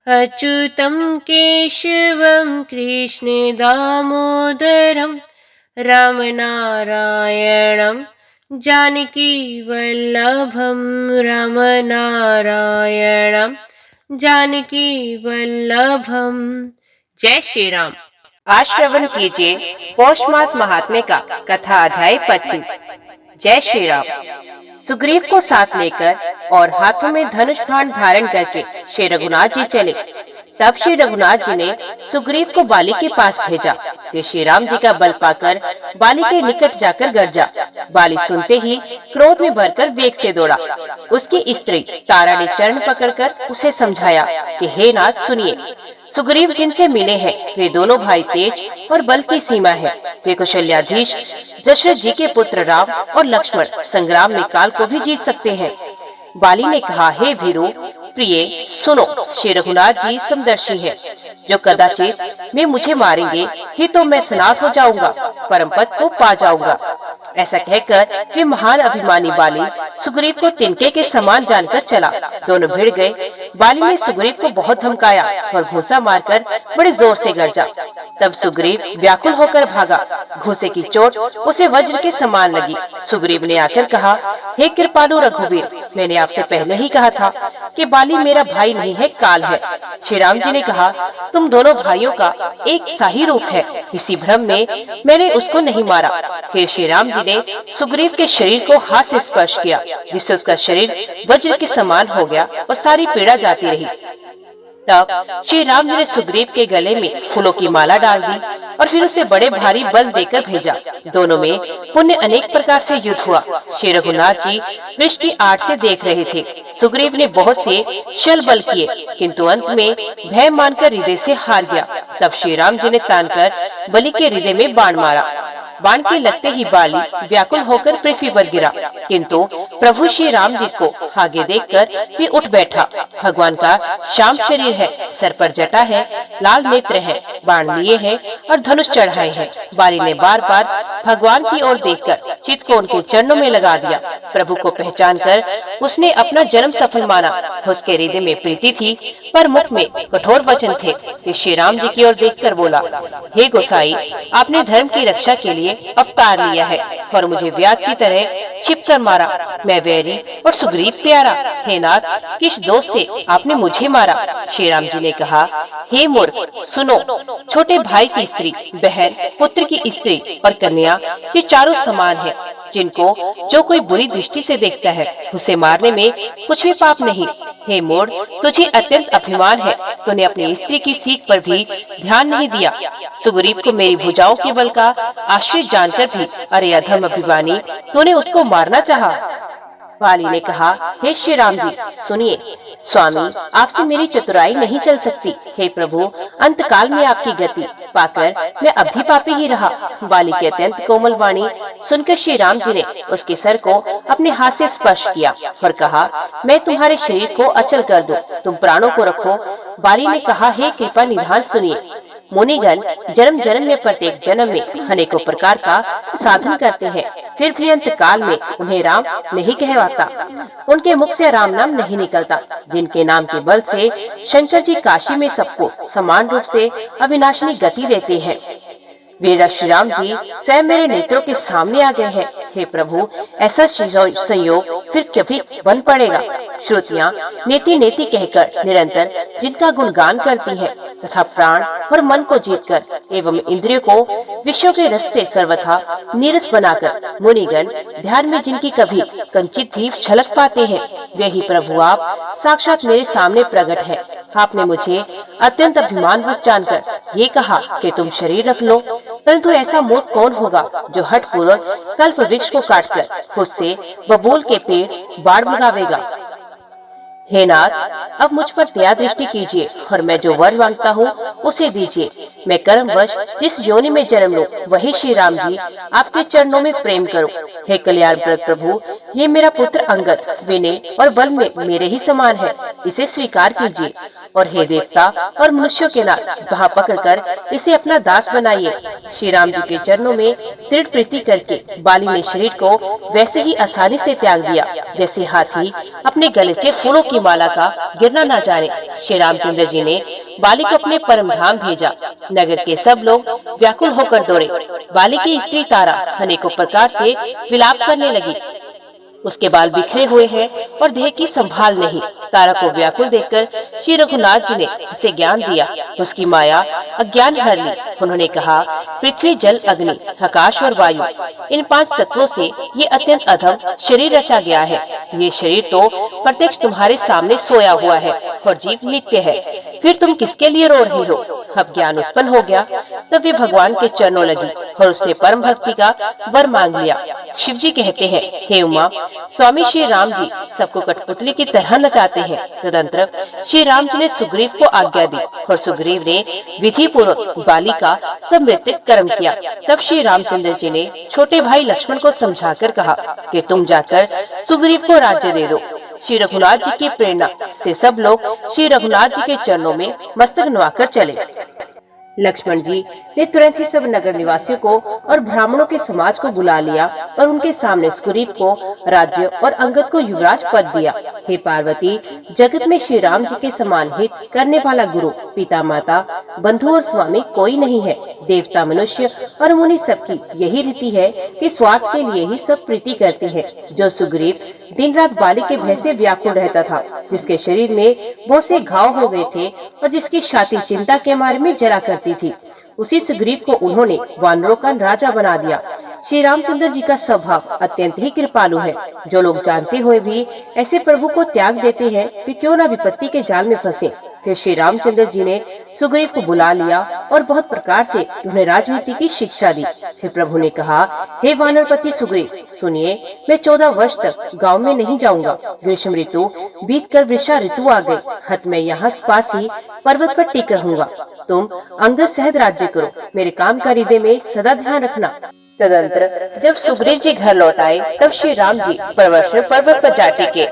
अच्युतं केशवं कृष्णदामोदरं रामनारायणं जानकीवल्लभं रामनारायणं जानकीवल्लभं। जय श्री राम। आज श्रवण कीजिए पौष मास महात्म्य का कथा अध्याय 25। जय श्री राम। सुग्रीव को साथ लेकर और हाथों में धनुष बाण धारण करके श्री रघुनाथ जी चले। तब श्री रघुनाथ जी ने सुग्रीव को बाली के पास भेजा कि श्री राम जी का बल पाकर बाली के निकट जाकर गरजा। बाली सुनते ही क्रोध में भरकर वेग से दौड़ा। उसकी स्त्री तारा ने चरण पकड़कर उसे समझाया कि हे नाथ सुनिए, सुग्रीव जिनसे मिले हैं वे दोनों भाई तेज और बल की सीमा है। वे कौशल्याधीश दशरथ जी के पुत्र राम और लक्ष्मण संग्राम में काल को भी जीत सकते हैं। बाली ने कहा, हे भीरू प्रिय सुनो, श्री रघुनाथ जी समदर्शी है। जो कदाचित वे मुझे मारेंगे ही तो मैं सनाथ हो जाऊंगा, परम पद को पा जाऊंगा। ऐसा कहकर वे महान अभिमानी बाली सुग्रीव को तिनके के समान जानकर चला। दोनों भिड़ गए। बाली ने सुग्रीव को बहुत धमकाया और घूंसा मारकर बड़े जोर से गरजा। तब सुग्रीव व्याकुल होकर भागा। घूंसे की चोट उसे वज्र के समान लगी। सुग्रीव ने आकर कहा, हे कृपालु रघुवीर, मैंने आपसे पहले ही कहा था कि बाली मेरा भाई नहीं है, काल है। श्री राम जी ने कहा, तुम दोनों भाइयों का एक सा ही रूप है। इसी भ्रम में मैंने उसको नहीं मारा। फिर श्री राम जी ने सुग्रीव के शरीर को हाथ से स्पर्श किया, जिससे उसका शरीर वज्र के समान हो गया और सारी पीड़ा जाती रही। तब श्री राम जी ने सुग्रीव के गले में फूलों की माला डाल दी और फिर उसे बड़े भारी बल देकर भेजा। दोनों में पुण्य अनेक प्रकार से युद्ध हुआ। श्री रघुनाथ जी वृक्ष की आड़ से देख रहे थे। सुग्रीव ने बहुत से छल बल किए, किंतु अंत में भय मानकर हृदय से हार गया। तब श्री राम जी ने तानकर बलि के हृदय में बाण मारा। बाण के लगते ही बाली व्याकुल होकर पृथ्वी पर गिरा, किंतु प्रभु श्री राम जी को आगे देखकर भी उठ बैठा। भगवान का श्याम शरीर है, सर पर जटा है, लाल नेत्र है, बाण लिए हैं और धनुष चढ़ाए हैं। बाली ने बार बार भगवान की ओर देखकर चित्त को उनके चरणों में लगा दिया। प्रभु को पहचान कर उसने अपना जन्म सफल माना। उसके हृदय में प्रीति थी, पर मुख में कठोर वचन थे। वे श्री राम जी की ओर देखकर बोला, हे गोसाई, आपने धर्म की रक्षा के लिए अवतार लिया है और मुझे व्याध की तरह छिप कर मारा। मैं वैरी और सुग्रीव प्यारा। हे नाथ, किस दोष से आपने मुझे मारा? श्री राम जी ने कहा, हे मूर्ख सुनो, छोटे भाई की स्त्री, बहन, पुत्र की स्त्री और कन्या ये चारों समान है। जिनको जो कोई बुरी दृष्टि से देखता है उसे मारने में कुछ भी पाप नहीं। हे मूढ़, तुझे अत्यंत अभिमान है। तूने अपनी स्त्री की सीख पर भी ध्यान नहीं दिया। सुग्रीव को मेरी भुजाओं के बल का आश्रय जानकर भी अरे अधम अभिमानी, तूने उसको मारना चाहा। बाली ने कहा, हे श्री राम जी सुनिए, स्वामी आपसे मेरी चतुराई नहीं चल सकती। हे प्रभु, अंत काल में आपकी गति पाकर मैं अब भी पापी ही रहा। बाली की अत्यंत कोमल वाणी सुनकर श्री राम जी ने उसके सर को अपने हाथ से स्पर्श किया और कहा, मैं तुम्हारे शरीर को अचल कर दूं, तुम प्राणों को रखो। बाली ने कहा, हे कृपा निधान सुनिए, मुनिगण जन्म जन्म में प्रत्येक जन्म में अनेकों प्रकार का साधन करते हैं, फिर भी अंत काल में उन्हें राम नहीं कहवाता। उनके मुख से राम नाम नहीं निकलता। जिनके नाम के बल से शंकर जी काशी में सबको समान रूप से अविनाशिनी गति देते हैं, वे श्री राम जी स्वयं मेरे नेत्रों के सामने आ गए हैं। हे प्रभु, ऐसा संयोग फिर कभी बन पड़ेगा। श्रुतियाँ नेति नेति कहकर निरंतर जिनका गुणगान करती हैं तथा प्राण और मन को जीतकर एवं इंद्रियों को विषयों के रस से सर्वथा नीरस बनाकर मुनिगण ध्यान में जिनकी कभी कंचित भी झलक पाते हैं, वे ही प्रभु आप साक्षात मेरे सामने प्रकट है। आपने मुझे अत्यंत अभिमानवश जानकर ये कहा कि तुम शरीर रख लो, परंतु ऐसा मूर्ख कौन होगा जो हठ पूर्वक कल्प वृक्ष को काटकर उससे बबूल के पेड़ बाढ़ लगावेगा। हे नाथ, अब मुझ पर दया दृष्टि कीजिए और मैं जो वर मांगता हूँ उसे दीजिए। मैं कर्मवश जिस योनि में जन्म लूं, वही श्री राम जी आपके चरणों में प्रेम करूं। हे कल्याणप्रद प्रभु, ये मेरा पुत्र अंगद विनय और बल में मेरे ही समान है, इसे स्वीकार कीजिए। और हे देवता और मनुष्यों के नाथ वहाँ पकड़कर इसे अपना दास बनाइए। श्री राम जी के चरणों में दृढ़ प्रीति करके बाली ने शरीर को वैसे ही आसानी से त्याग दिया जैसे हाथी अपने गले से फूलों की माला का गिरना न जाने। श्री रामचंद्र जी ने बाली को अपने परम धाम भेजा। नगर के सब लोग व्याकुल होकर दौड़े। बाली की स्त्री तारा अनेकों प्रकार से विलाप करने लगी। उसके बाल बिखरे हुए हैं और देह की संभाल नहीं। तारा को व्याकुल देखकर श्री रघुनाथ जी ने उसे ज्ञान दिया। उसकी माया अज्ञान हर ली। उन्होंने कहा, पृथ्वी जल अग्नि आकाश और वायु, इन 5 तत्वों से ये अत्यंत अधम शरीर रचा गया है। ये शरीर तो प्रत्यक्ष तुम्हारे सामने सोया हुआ है और जीव नित्य है, फिर तुम किसके लिए रो रही हो? अब ज्ञान उत्पन्न हो गया। तब वे भगवान के चरणों लगी और उसने परम भक्ति का वर मांग लिया। शिव जी कहते हैं, हे उमा, स्वामी श्री राम जी सबको कठपुतली की तरह नचाते हैं। तदंतर श्री राम जी ने सुग्रीव को आज्ञा दी और सुग्रीव ने विधि पूर्वक बाली का समृद्ध कर्म किया। तब श्री रामचंद्र जी ने छोटे भाई लक्ष्मण को समझाकर कहा कि तुम जाकर सुग्रीव को राज्य दे दो। श्री रघुनाथ जी की प्रेरणा से सब लोग श्री रघुनाथ जी के चरणों में मस्तक नवाकर चले। लक्ष्मण जी ने तुरंत ही सब नगर निवासियों को और ब्राह्मणों के समाज को बुला लिया और उनके सामने सुग्रीव को राज्य और अंगद को युवराज पद दिया। हे पार्वती, जगत में श्री राम जी के समान हित करने वाला गुरु, पिता, माता, बंधु और स्वामी कोई नहीं है। देवता, मनुष्य और मुनि सबकी यही रीति है कि स्वार्थ के लिए ही सब प्रीति करते हैं। जो सुग्रीव दिन रात बाली के भय से व्याकुल रहता था, जिसके शरीर में बहुत से घाव हो गए थे और जिसकी छाती चिंता के मारे में जला करती थी, उसी सुग्रीव को उन्होंने वानरों का राजा बना दिया। श्री रामचंद्र जी का स्वभाव अत्यंत ही कृपालु है। जो लोग जानते हुए भी ऐसे प्रभु को त्याग देते हैं, वे क्यों न विपत्ति के जाल में फंसे। फिर श्री रामचंद्र जी ने सुग्रीव को बुला लिया और बहुत प्रकार से उन्हें राजनीति की शिक्षा दी। फिर प्रभु ने कहा, हे वानरपति सुग्रीव, सुनिए, मैं 14 वर्ष तक गांव में नहीं जाऊंगा। ग्रीष्म ऋतु बीत कर वर्षा ऋतु आ गई। हत मैं यहाँ पास ही पर्वत पर टिक रहूंगा। तुम अंगद सहित राज्य करो। मेरे काम का हृदय में सदा ध्यान रखना। तदंतर जब सुग्रीव जी घर लौट आए, तब श्री राम जी पर्वत पर जा टिके।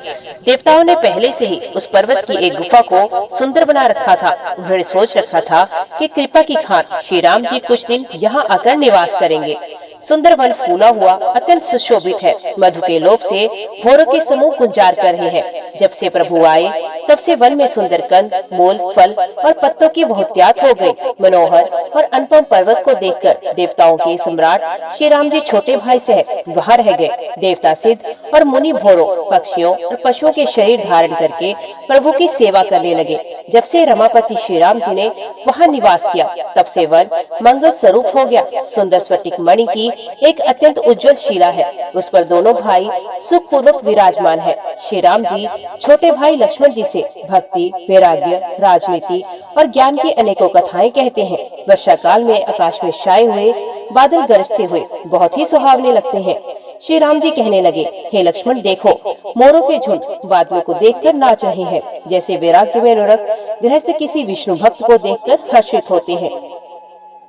देवताओं ने पहले से ही उस पर्वत की एक गुफा को सुंदर बना रखा था। उन्होंने सोच रखा था कि कृपा की खान श्री राम जी कुछ दिन यहाँ आकर निवास करेंगे। सुंदर वन फूला हुआ अत्यंत सुशोभित है। मधु के लोभ से भोरों के समूह गुंजार कर रहे हैं। जब से प्रभु आए, तब से वन में सुंदर कंद, मूल, फल और पत्तों की बहुतायत हो गई। मनोहर और अनुपम पर्वत को देखकर देवताओं के सम्राट श्री राम जी छोटे भाई सहित वहाँ रह गए। देवता, सिद्ध और मुनि भोरों, पक्षियों और पशुओं के शरीर धारण करके प्रभु की सेवा करने लगे। जब से रमापति श्री राम जी ने वहाँ निवास किया, तब से वन मंगल स्वरूप हो गया। सुंदर स्फटिक मणि की एक अत्यंत उज्जवल शिला है। उस पर दोनों भाई सुख पूर्वक विराजमान है। श्री राम जी छोटे भाई लक्ष्मण जी से भक्ति, वैराग्य, राजनीति और ज्ञान की अनेकों कथाएं कहते हैं। वर्षा काल में आकाश में छाए हुए बादल गरजते हुए बहुत ही सुहावने लगते हैं। श्री राम जी कहने लगे, हे लक्ष्मण, देखो, मोरों के झुंड बादलों को देखकर नाच रहे हैं, जैसे वैराग्य में निरत गृहस्थ किसी विष्णु भक्त को देखकर हर्षित होते हैं।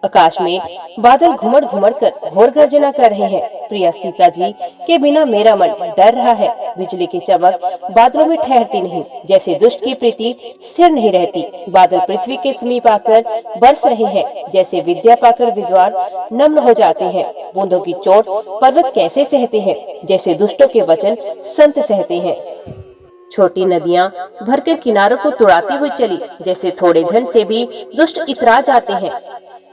आकाश में बादल घुमड़ घुमड़ कर घोर गर्जना कर रहे हैं। प्रिया सीता जी के बिना मेरा मन डर रहा है। बिजली की चमक बादलों में ठहरती नहीं, जैसे दुष्ट की प्रीति स्थिर नहीं रहती। बादल पृथ्वी के समीप आकर बरस रहे हैं, जैसे विद्या पाकर विद्वान नम्न हो जाते हैं। बूंदों की चोट पर्वत कैसे सहते हैं, जैसे दुष्टों के वचन संत सहते हैं। छोटी नदियाँ भरकर किनारों को तुड़ाती हुई चली, जैसे थोड़े धन से भी दुष्ट इतरा जाते हैं।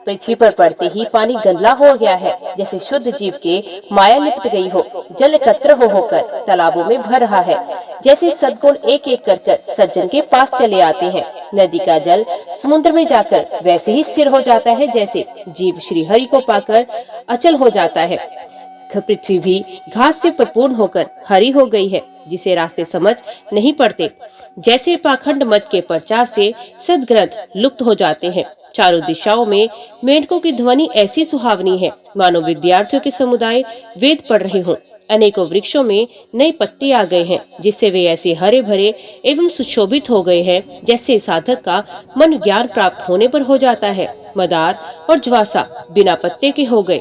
पृथ्वी पर पड़ते ही पानी गंदला हो गया है, जैसे शुद्ध जीव के माया लिपट गई हो। जल एकत्र होकर तालाबों में भर रहा है, जैसे सद्गुण एक एक कर सज्जन के पास चले आते हैं। नदी का जल समुद्र में जाकर वैसे ही स्थिर हो जाता है, जैसे जीव श्री हरि को पाकर अचल हो जाता है। पृथ्वी भी घास से परिपूर्ण होकर हरी हो गई है, जिसे रास्ते समझ नहीं पड़ते। जैसे पाखंड मत के प्रचार से सद्ग्रंथ लुप्त हो जाते हैं। चारों दिशाओं में मेंढकों की ध्वनि ऐसी सुहावनी है, मानो विद्यार्थियों के समुदाय वेद पढ़ रहे हों। अनेकों वृक्षों में नए पत्ते आ गए हैं, जिससे वे ऐसे हरे भरे एवं सुशोभित हो गए हैं, जैसे साधक का मन ज्ञान प्राप्त होने पर हो जाता है। मदार और ज्वासा बिना पत्ते के हो गए।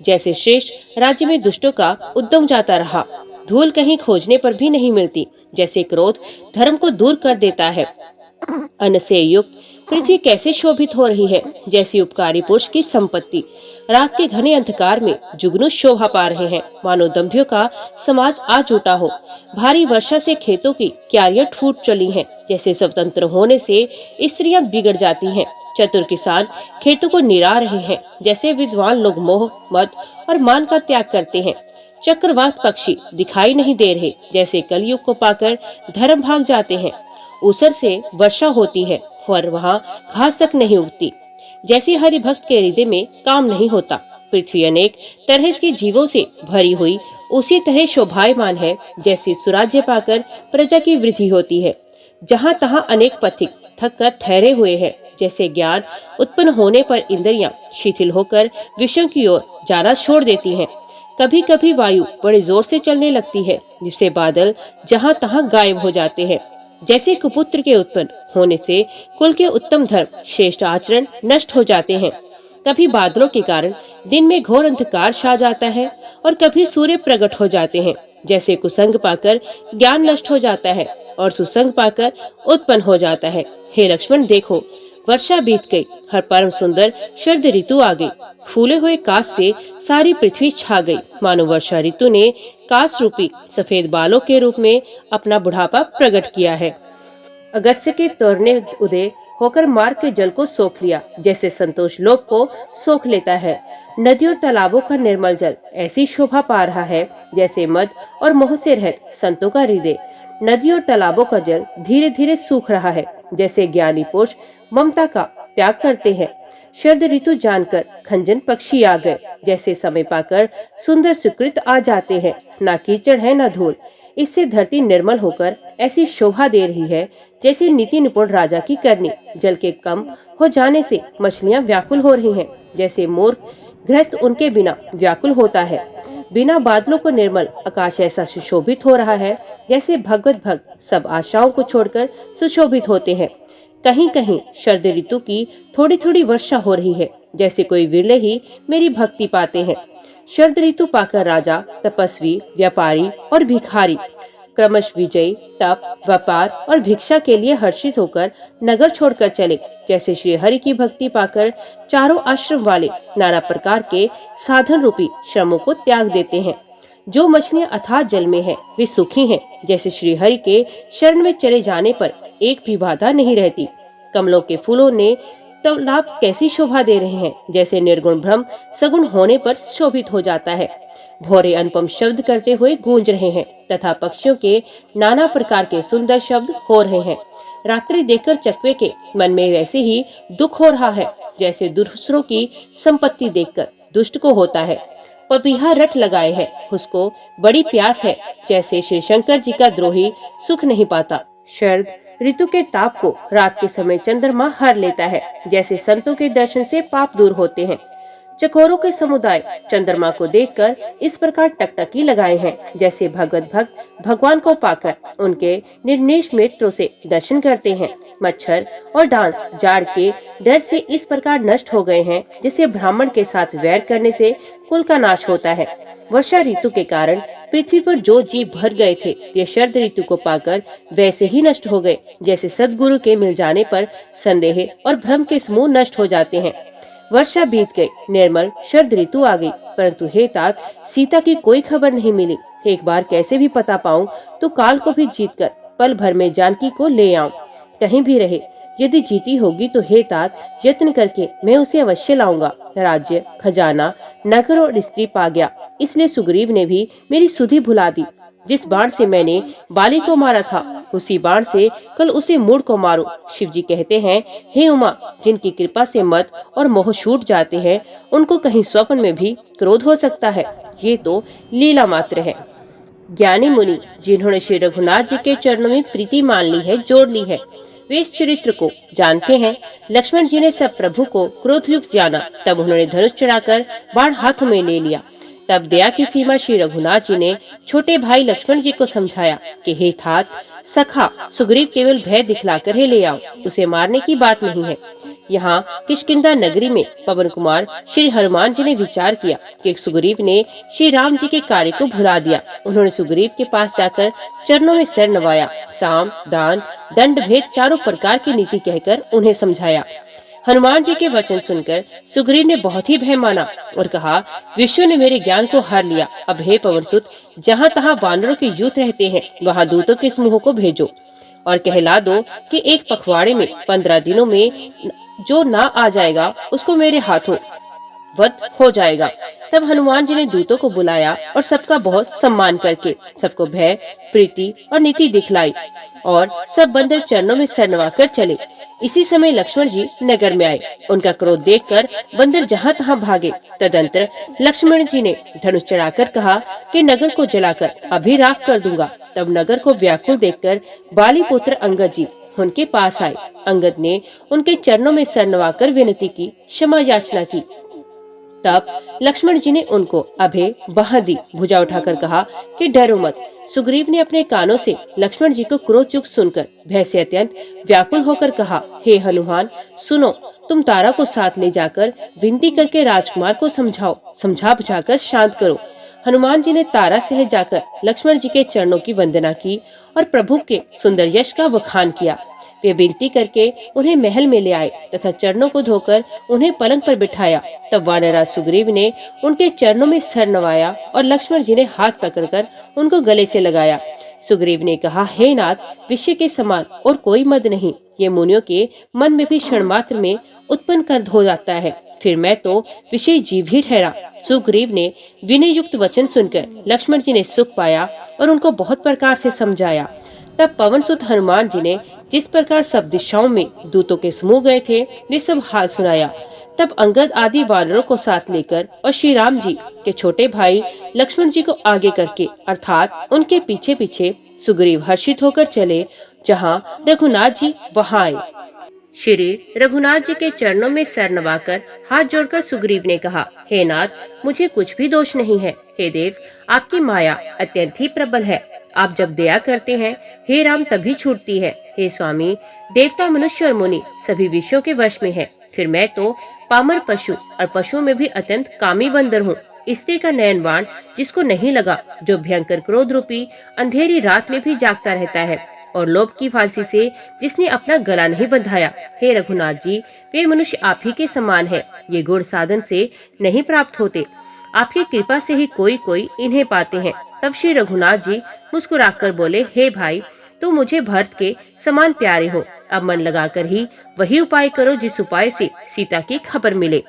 जैसे श्रेष्ठ राज्य में दुष्टों का उद्यम जाता रहा, धूल कहीं खोजने पर भी नहीं मिलती। जैसे क्रोध धर्म को दूर कर देता है, अन्न से युक्त पृथ्वी कैसे शोभित हो रही है, जैसी उपकारी पुरुष की संपत्ति रात के घने अंधकार में जुगनू शोभा पा रहे हैं, मानो दंभियों का समाज आ जुटा हो। भारी वर्षा से खेतों की क्यारियां फूट चली हैं, जैसे स्वतंत्र होने से स्त्रियां बिगड़ जाती हैं। चतुर किसान खेतों को निरा रहे हैं, जैसे विद्वान लोग मोह मद और मान का त्याग करते हैं। चक्रवात पक्षी दिखाई नहीं दे रहे, जैसे कलयुग को पाकर धर्म भाग जाते हैं। ऊसर से वर्षा होती है और वहाँ घास तक नहीं उगती, जैसे हरि भक्त के हृदय में काम नहीं होता। पृथ्वी अनेक तरह के जीवों से भरी हुई उसी तरह शोभायमान है, जैसे सुराज्य पाकर प्रजा की वृद्धि होती है। जहाँ तहाँ अनेक पथिक थक कर ठहरे हुए हैं, जैसे ज्ञान उत्पन्न होने पर इंद्रियां शिथिल होकर विषयों की ओर जाना छोड़ देती हैं। कभी कभी वायु बड़े जोर से चलने लगती है, जिससे बादल जहाँ तहाँ गायब हो जाते हैं। जैसे कुपुत्र के उत्पन्न होने से कुल के उत्तम धर्म श्रेष्ठ आचरण नष्ट हो जाते हैं। कभी बादलों के कारण दिन में घोर अंधकार छा जाता है और कभी सूर्य प्रकट हो जाते हैं। जैसे कुसंग पाकर ज्ञान नष्ट हो जाता है और सुसंग पाकर उत्पन्न हो जाता है। हे लक्ष्मण देखो, वर्षा बीत गई, हर परम सुंदर शरद ऋतु आ गई। फूले हुए काश से सारी पृथ्वी छा गई, मानो वर्षा ऋतु ने काश रूपी सफेद बालों के रूप में अपना बुढ़ापा प्रकट किया है। अगस्त्य के तोरने उदय होकर मार्ग के जल को सोख लिया, जैसे संतोष लोक को सोख लेता है। नदी और तालाबों का निर्मल जल ऐसी शोभा पा रहा है, जैसे मद और मोह से रहित संतों का हृदय। नदी और तालाबों का जल धीरे धीरे सूख रहा है, जैसे ज्ञानी पुरुष ममता का त्याग करते हैं। शरद ऋतु जानकर खंजन पक्षी आ गए, जैसे समय पाकर सुंदर सुकृत आ जाते हैं। ना कीचड़ है ना धूल, इससे धरती निर्मल होकर ऐसी शोभा दे रही है, जैसे नीति निपुण राजा की करनी। जल के कम हो जाने से मछलियां व्याकुल हो रही हैं, जैसे मूर्ख गृहस्थ उनके बिना व्याकुल होता है। बिना बादलों को निर्मल आकाश ऐसा सुशोभित हो रहा है, जैसे भगवत भक्त सब आशाओं को छोड़कर सुशोभित होते हैं। कहीं कहीं शरद ऋतु की थोड़ी थोड़ी वर्षा हो रही है, जैसे कोई विरले ही मेरी भक्ति पाते हैं। शरद ऋतु पाकर राजा, तपस्वी, व्यापारी और भिखारी क्रमश विजय, तप, व्यापार और भिक्षा के लिए हर्षित होकर नगर छोड़कर चले। जैसे श्री हरि की भक्ति पाकर चारों आश्रम वाले नाना प्रकार के साधन रूपी श्रमों को त्याग देते हैं। जो मछलियां अथाह जल में है वे सुखी हैं, जैसे श्री हरि के शरण में चले जाने पर एक भी बाधा नहीं रहती। कमलों के फूलों ने तालाब कैसी शोभा दे रहे हैं, जैसे निर्गुण ब्रह्म सगुण होने पर शोभित हो जाता है। भोरे अनुपम शब्द करते हुए गूंज रहे हैं तथा पक्षियों के नाना प्रकार के सुंदर शब्द हो रहे हैं। रात्रि देखकर चकवे के मन में वैसे ही दुख हो रहा है, जैसे दूसरों की संपत्ति देखकर दुष्ट को होता है। पपीहा रट लगाए है, उसको बड़ी प्यास है, जैसे श्री शंकर जी का द्रोही सुख नहीं पाता। शरद ऋतु के ताप को रात के समय चंद्रमा हर लेता है, जैसे संतों के दर्शन से पाप दूर होते हैं। चकोरों के समुदाय चंद्रमा को देखकर इस प्रकार टकटकी लगाए हैं, जैसे भगवत भक्त भगवान को पाकर उनके निर्निश नेत्रों से दर्शन करते हैं। मच्छर और डांस जाड़ के डर से इस प्रकार नष्ट हो गए हैं, जैसे ब्राह्मण के साथ वैर करने से कुल का नाश होता है। वर्षा ऋतु के कारण पृथ्वी पर जो जीव भर गए थे, वे शरद ऋतु को पाकर वैसे ही नष्ट हो गए, जैसे सद्गुरु के मिल जाने पर संदेह और भ्रम के समूह नष्ट हो जाते हैं। वर्षा बीत गई, निर्मल शरद ऋतु आ गई, परंतु हे तात, सीता की कोई खबर नहीं मिली। एक बार कैसे भी पता पाऊं तो काल को भी जीतकर पल भर में जानकी को ले आऊं। कहीं भी रहे, यदि जीती होगी तो हे तात, यत्न करके मैं उसे अवश्य लाऊंगा। राज्य, खजाना, नगर और स्त्री पा गया, इसलिए सुग्रीव ने भी मेरी सुधि भुला दी। जिस बाण से मैंने बाली को मारा था, उसी बाण से कल उसे मूढ़ को मारो। शिव जी कहते हैं, हे उमा, जिनकी कृपा से मत और मोह छूट जाते हैं, उनको कहीं स्वप्न में भी क्रोध हो सकता है। ये तो लीला मात्र है। ज्ञानी मुनि जिन्होंने श्री रघुनाथ जी के चरणों में प्रीति मान ली है, जोड़ ली है, वे इस चरित्र को जानते हैं। लक्ष्मण जी ने सब प्रभु को क्रोधयुक्त जाना, तब उन्होंने धनुष चढ़ाकर बाण हाथों में ले लिया। तब दया की सीमा श्री रघुनाथ जी ने छोटे भाई लक्ष्मण जी को समझाया कि हे तात, सखा, सुग्रीव केवल भय दिखलाकर ही ले आओ, उसे मारने की बात नहीं है। यहाँ किष्किंधा नगरी में पवन कुमार श्री हनुमान जी ने विचार किया कि सुग्रीव ने श्री राम जी के कार्य को भुला दिया। उन्होंने सुग्रीव के पास जाकर चरणों में सिर नवाया, साम, दान, दंड भेद चारों प्रकार की नीति कहकर उन्हें समझाया। हनुमान जी के वचन सुनकर सुग्रीव ने बहुत ही भय माना और कहा, विष्णु ने मेरे ज्ञान को हर लिया। अब हे पवनसुत, जहाँ तहाँ वानरों के यूथ रहते हैं, वहाँ दूतों के समूह को भेजो और कहला दो कि एक पखवाड़े में 15 दिनों में जो ना आ जाएगा उसको मेरे हाथों वध हो जाएगा। तब हनुमान जी ने दूतों को बुलाया और सबका बहुत सम्मान करके सबको भय, प्रीति और नीति दिखलाई और सब बंदर चरणों में सर नवाकर चले। इसी समय लक्ष्मण जी नगर में आए। उनका क्रोध देखकर बंदर जहाँ तहाँ भागे। तदंतर लक्ष्मण जी ने धनुष चढ़ाकर कहा कि नगर को जलाकर अभी राख कर दूंगा। तब नगर को व्याकुल देखकर बाली पुत्र अंगद जी उनके पास आए। अंगद ने उनके चरणों में सर नवाकर विनती की, क्षमा याचना की। तब लक्ष्मण जी ने उनको अभय बांह दी, भुजा उठाकर कहा कि डरो मत। सुग्रीव ने अपने कानों से लक्ष्मण जी को क्रोध युक्त सुनकर भय से अत्यंत व्याकुल होकर कहा, हे हनुमान सुनो, तुम तारा को साथ ले जाकर विनती करके राजकुमार को समझा बुझाकर शांत करो। हनुमान जी ने तारा से जाकर लक्ष्मण जी के चरणों की वंदना की और प्रभु के सुंदर यश का वखान किया। वे विनती करके उन्हें महल में ले आए तथा चरणों को धोकर उन्हें पलंग पर बिठाया। तब वानरराज सुग्रीव ने उनके चरणों में सर नवाया और लक्ष्मण जी ने हाथ पकड़कर उनको गले से लगाया। सुग्रीव ने कहा, हे नाथ, विषय के समान और कोई मद नहीं। ये मुनियों के मन में भी क्षण मात्र में उत्पन्न कर हो जाता है, फिर मैं तो विषय जीव ही ठहरा। सुग्रीव ने विनय युक्त वचन सुनकर लक्ष्मण जी ने सुख पाया और उनको बहुत प्रकार से समझाया। तब पवनसुत हनुमान जी ने जिस प्रकार सब दिशाओं में दूतों के समूह गए थे, वे सब हाल सुनाया। तब अंगद आदि वानरों को साथ लेकर और श्री राम जी के छोटे भाई लक्ष्मण जी को आगे करके अर्थात उनके पीछे पीछे सुग्रीव हर्षित होकर चले। जहाँ रघुनाथ जी वहाँ आए। श्री रघुनाथ जी के चरणों में सर नवाकर हाथ जोड़कर सुग्रीव ने कहा, हे नाथ, मुझे कुछ भी दोष नहीं है। हे देव, आपकी माया अत्यंत ही प्रबल है। आप जब दया करते हैं, हे राम, तभी छूटती है। हे स्वामी, देवता, मनुष्य और मुनि सभी विषयों के वश में है। फिर मैं तो पामर पशु और पशुओं में भी अत्यंत कामी बंदर हूँ। स्त्री का नयन बाण जिसको नहीं लगा, जो भयंकर क्रोध रूपी अंधेरी रात में भी जागता रहता है, और लोभ की फांसी से जिसने अपना गला नहीं बंधाया। हे रघुनाथ जी, वे मनुष्य आप ही के समान है। ये गुण साधन से नहीं प्राप्त होते, आपकी कृपा से ही कोई कोई इन्हें पाते हैं। तब श्री रघुनाथ जी मुस्कुराकर बोले, हे भाई, तुम मुझे भरत के समान प्यारे हो। अब मन लगाकर ही वही उपाय करो जिस उपाय से सीता की खबर मिले।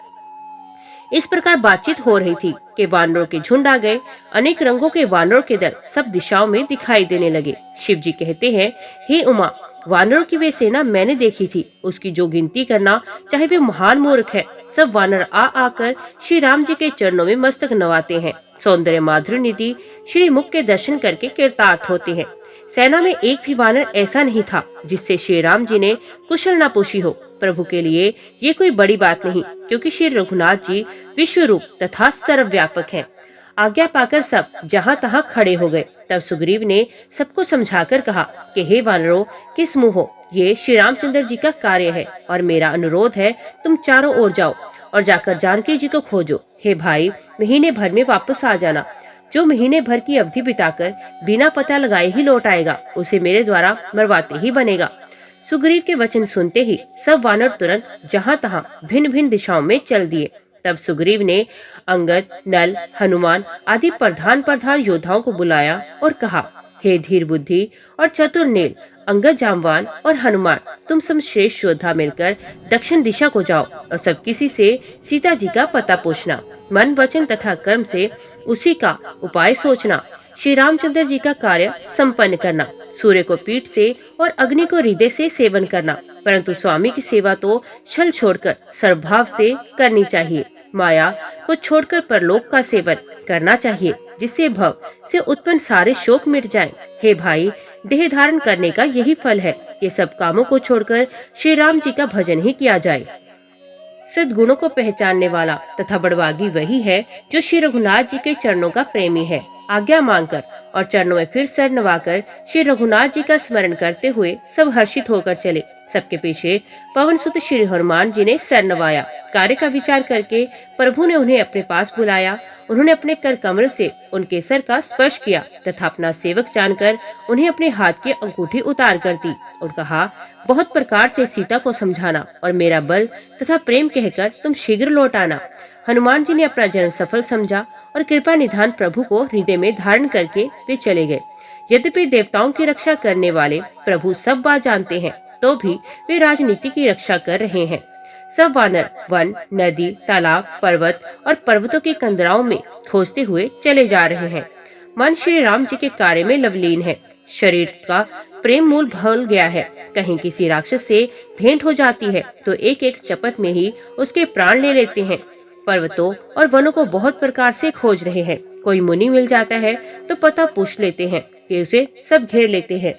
इस प्रकार बातचीत हो रही थी कि वानरों के झुंड आ गए। अनेक रंगों के वानरों के दल सब दिशाओं में दिखाई देने लगे। शिव जी कहते हैं, हे उमा, वानरों की वे सेना मैंने देखी थी, उसकी जो गिनती करना चाहे वे महान मूर्ख है। सब वानर आ आकर श्री राम जी के चरणों में मस्तक नवाते हैं। सौंदर्य माधुर्य निधि श्री मुख के दर्शन करके कृतार्थ होते हैं। सेना में एक भी वानर ऐसा नहीं था जिससे श्री राम जी ने कुशल न पूछी हो। प्रभु के लिए ये कोई बड़ी बात नहीं, क्योंकि श्री रघुनाथ जी विश्व रूप तथा सर्वव्यापक हैं। आज्ञा पाकर सब जहाँ तहाँ खड़े हो गए। तब सुग्रीव ने सबको समझाकर कहा कि हे वानरों, किस मुँह हो, ये श्री रामचंद्र जी का कार्य है और मेरा अनुरोध है, तुम चारों ओर जाओ और जाकर जानकी जी को खोजो। हे भाई, महीने भर में वापस आ जाना। जो महीने भर की अवधि बिताकर बिना पता लगाए ही लौट आएगा, उसे मेरे द्वारा मरवाते ही बनेगा। सुग्रीव के वचन सुनते ही सब वानर तुरंत जहाँ तहाँ भिन्न भिन्न दिशाओं में चल दिए। तब सुग्रीव ने अंगद, नल, हनुमान आदि प्रधान योद्धाओं को बुलाया और कहा, हे धीर बुद्धि और चतुर नेल, अंगद, जामवान और हनुमान, तुम सब श्रेष्ठ योद्धा मिलकर दक्षिण दिशा को जाओ और सब किसी से सीता जी का पता पूछना। मन, वचन तथा कर्म से उसी का उपाय सोचना। श्री रामचंद्र जी का कार्य संपन्न करना। सूर्य को पीठ से और अग्नि को हृदय से सेवन करना, परंतु स्वामी की सेवा तो छल छोड़कर सर्वभाव से करनी चाहिए। माया को छोड़कर परलोक का सेवन करना चाहिए, जिससे भव से उत्पन्न सारे शोक मिट जाएं। हे भाई, देह धारण करने का यही फल है कि सब कामों को छोड़कर श्री राम जी का भजन ही किया जाए। सद्गुणों को पहचानने वाला तथा बड़वागी वही है जो श्री रघुनाथ जी के चरणों का प्रेमी है। आज्ञा मांगकर और चरणों में फिर सर नवाकर श्री रघुनाथ जी का स्मरण करते हुए सब हर्षित होकर चले। सबके पीछे पवन सुत श्री हनुमान जी ने सर नवाया। कार्य का विचार करके प्रभु ने उन्हें अपने पास बुलाया। उन्होंने अपने कर कमल से उनके सर का स्पर्श किया तथा अपना सेवक जानकर उन्हें अपने हाथ की अंगूठी उतार कर दी और कहा, बहुत प्रकार से सीता को समझाना और मेरा बल तथा प्रेम कहकर तुम शीघ्र लौट आना। हनुमान जी ने अपना जन्म सफल समझा और कृपा निधान प्रभु को हृदय में धारण करके वे चले गए। यद्यपि देवताओं की रक्षा करने वाले प्रभु सब बात जानते हैं, तो भी वे राजनीति की रक्षा कर रहे हैं। सब वानर वन, नदी, तालाब, पर्वत और पर्वतों के कंदराओं में खोजते हुए चले जा रहे हैं। मन श्री राम जी के कार्य में लवलीन है। शरीर का प्रेम मूल भूल गया है। कहीं किसी राक्षस से भेंट हो जाती है तो एक एक चपत में ही उसके प्राण ले लेते हैं। पर्वतों और वनों को बहुत प्रकार से खोज रहे हैं। कोई मुनि मिल जाता है तो पता पूछ लेते हैं कि उसे सब घेर लेते हैं।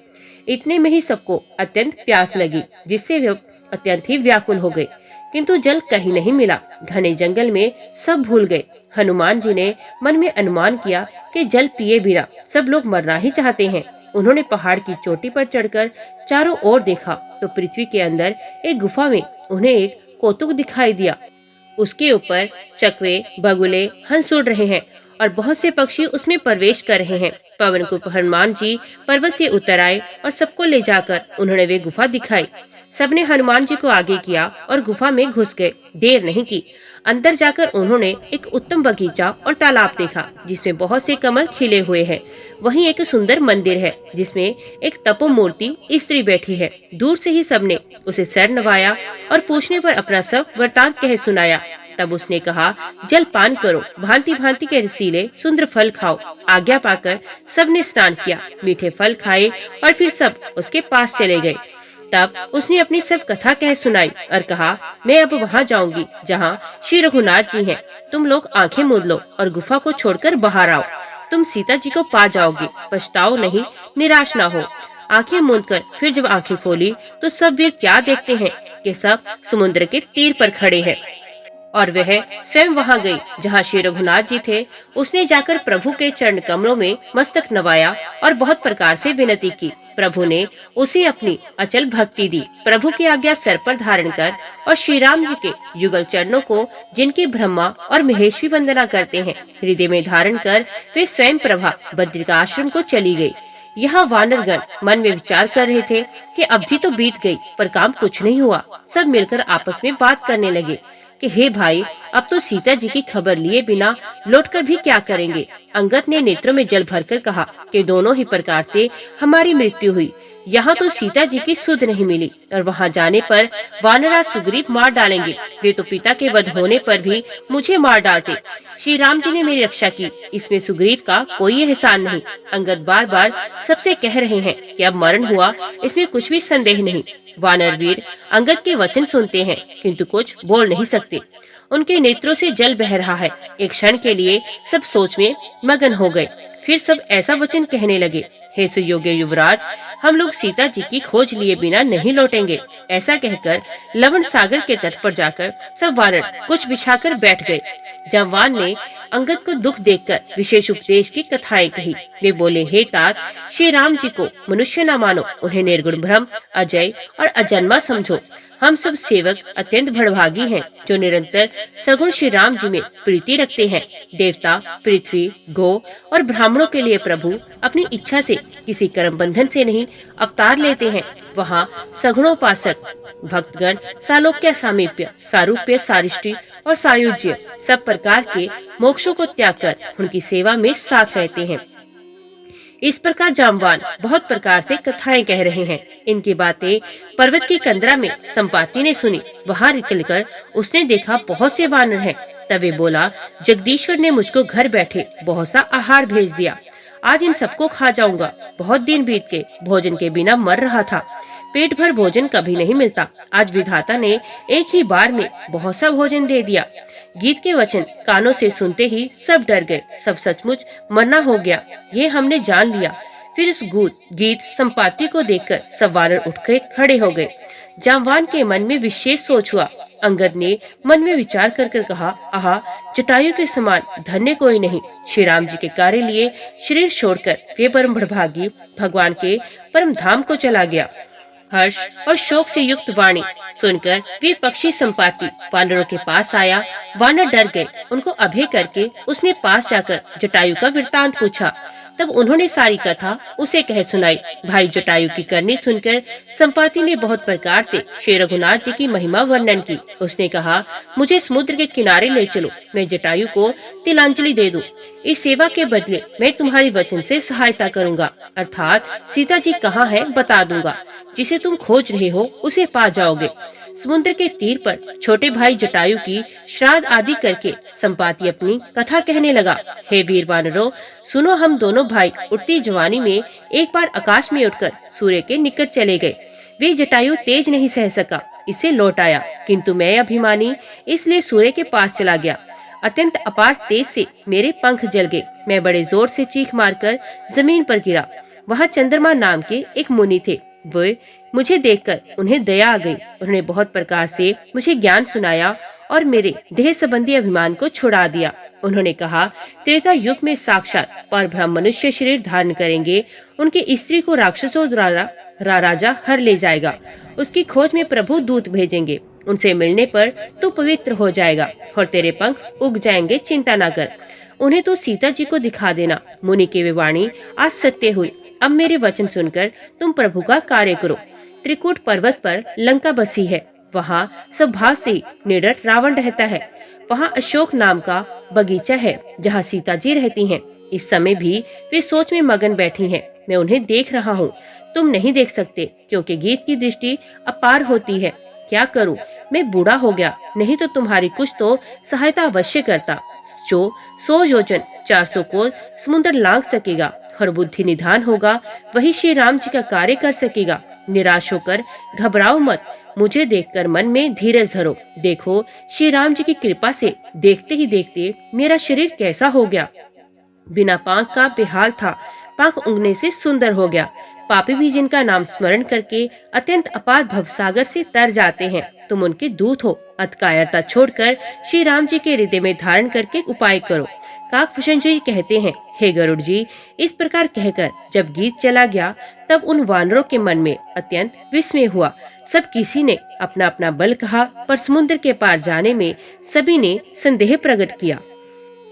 इतने में ही सबको अत्यंत प्यास लगी, जिससे वे अत्यंत ही व्याकुल हो गए, किंतु जल कहीं नहीं मिला। घने जंगल में सब भूल गए। हनुमान जी ने मन में अनुमान किया कि जल पिए बिना सब लोग मरना ही चाहते हैं। उन्होंने पहाड़ की चोटी पर चढ़कर चारों ओर देखा तो पृथ्वी के अंदर एक गुफा में उन्हें एक कौतुक दिखाई दिया। उसके ऊपर चकवे, बगुले, हंस उड़ रहे हैं और बहुत से पक्षी उसमें प्रवेश कर रहे हैं। पवन को हनुमान जी पर्वत से उतर आए और सबको ले जाकर उन्होंने वे गुफा दिखाई। सबने हनुमान जी को आगे किया और गुफा में घुस गए। देर नहीं की, अंदर जाकर उन्होंने एक उत्तम बगीचा और तालाब देखा जिसमें बहुत से कमल खिले हुए हैं। वहीं एक सुंदर मंदिर है जिसमें एक तपोमूर्ति स्त्री बैठी है। दूर से ही सबने उसे सर नवाया और पूछने पर अपना सब वृतांत कह सुनाया। तब उसने कहा, जल पान करो, भांति भांति के रसीले सुंदर फल खाओ। आज्ञा पाकर सबने स्नान किया, मीठे फल खाए और फिर सब उसके पास चले गए। तब उसने अपनी सब कथा कह सुनाई और कहा, मैं अब वहाँ जाऊंगी जहाँ श्री रघुनाथ जी हैं। तुम लोग आंखें मूंद लो और गुफा को छोड़कर बाहर आओ। तुम सीता जी को पा जाओगे, पछताओ नहीं, निराश ना हो। आंखें मूंदकर फिर जब आंखें खोली तो सब वीर क्या देखते हैं कि सब समुद्र के तीर पर खड़े हैं और वह स्वयं वहां गई जहां श्री रघुनाथ जी थे। उसने जाकर प्रभु के चरण कमलों में मस्तक नवाया और बहुत प्रकार से विनती की। प्रभु ने उसे अपनी अचल भक्ति दी। प्रभु की आज्ञा सर पर धारण कर और श्री राम जी के युगल चरणों को, जिनकी ब्रह्मा और महेश भी वंदना करते हैं, हृदय में धारण कर वे स्वयं प्रभा बद्रिकाश्रम को चली गई। यहाँ वानरगण मन में विचार कर रहे थे कि अवधि तो बीत गई पर काम कुछ नहीं हुआ। सब मिलकर आपस में बात करने लगे कि हे भाई, अब तो सीता जी की खबर लिए बिना लौटकर भी क्या करेंगे। अंगद ने नेत्रों में जल भरकर कहा कि दोनों ही प्रकार से हमारी मृत्यु हुई। यहाँ तो सीता जी की सुध नहीं मिली और वहाँ जाने पर वानराज सुग्रीव मार डालेंगे। वे तो पिता के वध होने पर भी मुझे मार डालते। श्री राम जी ने मेरी रक्षा की, इसमें सुग्रीव का कोई एहसान नहीं। अंगद बार बार सबसे कह रहे हैं कि अब मरण हुआ, इसमें कुछ भी संदेह नहीं। वानरवीर अंगद के वचन सुनते हैं किंतु कुछ बोल नहीं सकते। उनके नेत्रों से जल बह रहा है। एक क्षण के लिए सब सोच में मगन हो गए। फिर सब ऐसा वचन कहने लगे, हे सुयोग्य युवराज, हम लोग सीता जी की खोज लिए बिना नहीं लौटेंगे। ऐसा कहकर लवण सागर के तट पर जाकर सब वानर कुछ बिछाकर बैठ गए। जाम्बान ने अंगद को दुख देखकर विशेष उपदेश की कथाएं कही। वे बोले, हे तात, श्री राम जी को मनुष्य न मानो, उन्हें निर्गुण ब्रह्म, अजय और अजन्मा समझो। हम सब सेवक अत्यंत भड़भागी हैं जो निरंतर सगुण श्री राम जी में प्रीति रखते हैं। देवता, पृथ्वी, गो और ब्राह्मणों के लिए प्रभु अपनी इच्छा से किसी कर्म बंधन से नहीं अवतार लेते हैं। वहाँ सगुणोपासक भक्तगण सालोक्य, सामीप्य, सारूप्य, सारिष्टि और सायुज्य सब प्रकार के मोक्षों को त्याग कर उनकी सेवा में साथ रहते हैं। इस प्रकार जाम्बान बहुत प्रकार से कथाएं कह रहे हैं। इनकी बातें पर्वत की कंदरा में संपाति ने सुनी। वहां निकलकर उसने देखा बहुत से वानर हैं। तभी बोला, जगदीश्वर ने मुझको घर बैठे बहुत सा आहार भेज दिया। आज इन सबको खा जाऊंगा। बहुत दिन बीत के भोजन के बिना मर रहा था। पेट भर भोजन कभी नहीं मिलता। आज विधाता ने एक ही बार में बहुत सा भोजन दे दिया। गीत के वचन कानों से सुनते ही सब डर गए। सब सचमुच मरना हो गया, ये हमने जान लिया। फिर इस गीत संपाति को देखकर सब वानर उठ के खड़े हो गए। जामवान के मन में विशेष सोच हुआ। अंगद ने मन में विचार कर कर कहा, आहा, जटायु के समान धन्य कोई नहीं। श्री राम जी के कार्य लिए शरीर छोड़कर वे परम बड़भागी भगवान के परम धाम को चला गया। हर्ष और शोक से युक्त वाणी सुनकर वे पक्षी संपाति वानरों के पास आया। वानर डर गए। उनको अभय करके उसने पास जाकर जटायु का वृत्तांत पूछा। तब उन्होंने सारी कथा उसे कह सुनाई। भाई जटायु की करनी सुनकर संपाति ने बहुत प्रकार से श्री रघुनाथ जी की महिमा वर्णन की। उसने कहा, मुझे समुद्र के किनारे ले चलो, मैं जटायु को तिलांजलि दे दूं। इस सेवा के बदले मैं तुम्हारी वचन से सहायता करूंगा, अर्थात सीता जी कहाँ है बता दूंगा। जिसे तुम खोज रहे हो उसे पा जाओगे। समुद्र के तीर पर छोटे भाई जटायु की श्राद्ध आदि करके संपाति अपनी कथा कहने लगा। हे वीर वानरों, सुनो, हम दोनों भाई उठती जवानी में एक बार आकाश में उठकर सूर्य के निकट चले गए। वे जटायु तेज नहीं सह सका, इसे लौट आया, किंतु मैं अभिमानी इसलिए सूर्य के पास चला गया। अत्यंत अपार तेज से मेरे पंख जल गए। मैं बड़े जोर से चीख मारकर जमीन पर गिरा। वहाँ चंद्रमा नाम के एक मुनि थे। वे मुझे देखकर उन्हें दया आ गई। उन्होंने बहुत प्रकार से मुझे ज्ञान सुनाया और मेरे देह संबंधी अभिमान को छुड़ा दिया। उन्होंने कहा, त्रेता युग में साक्षात परब्रह्म मनुष्य शरीर धारण करेंगे। उनकी स्त्री को राक्षसों द्वारा राजा हर ले जाएगा। उसकी खोज में प्रभु दूत भेजेंगे। उनसे मिलने पर तू पवित्र हो जाएगा और तेरे पंख उग जाएंगे। चिंता न कर, उन्हें तो सीता जी को दिखा देना। मुनि की वे वाणी आज सत्य हुई। अब मेरे वचन सुनकर तुम प्रभु का कार्य करो। त्रिकूट पर्वत पर लंका बसी है। वहाँ सब भाव से निडर रावण रहता है। वहाँ अशोक नाम का बगीचा है जहाँ सीता जी रहती हैं। इस समय भी वे सोच में मगन बैठी हैं। मैं उन्हें देख रहा हूँ, तुम नहीं देख सकते, क्योंकि गीत की दृष्टि अपार होती है। क्या करूं, मैं बूढ़ा हो गया, नहीं तो तुम्हारी कुछ तो सहायता अवश्य करता। जो 100 योजन 400 कोस समुद्र लांघ सकेगा और बुद्धि निधान होगा, वही श्री राम जी का कार्य कर सकेगा। निराश होकर घबराओ मत, मुझे देखकर मन में धीरज धरो। देखो, श्री राम जी की कृपा से देखते ही देखते मेरा शरीर कैसा हो गया। बिना पांख का बेहाल था, पांख उंगने से सुंदर हो गया। पापी भी जिनका नाम स्मरण करके अत्यंत अपार भवसागर से तर जाते हैं, तुम उनके दूत हो। अतकायरता छोड़कर श्री राम जी के हृदय में धारण करके उपाय करो। काकभूषण जी कहते हैं, हे गरुड़ जी, इस प्रकार कहकर जब गीत चला गया तब उन वानरों के मन में अत्यंत विस्मय हुआ। सब किसी ने अपना अपना बल कहा, पर समुद्र के पार जाने में सभी ने संदेह प्रकट किया।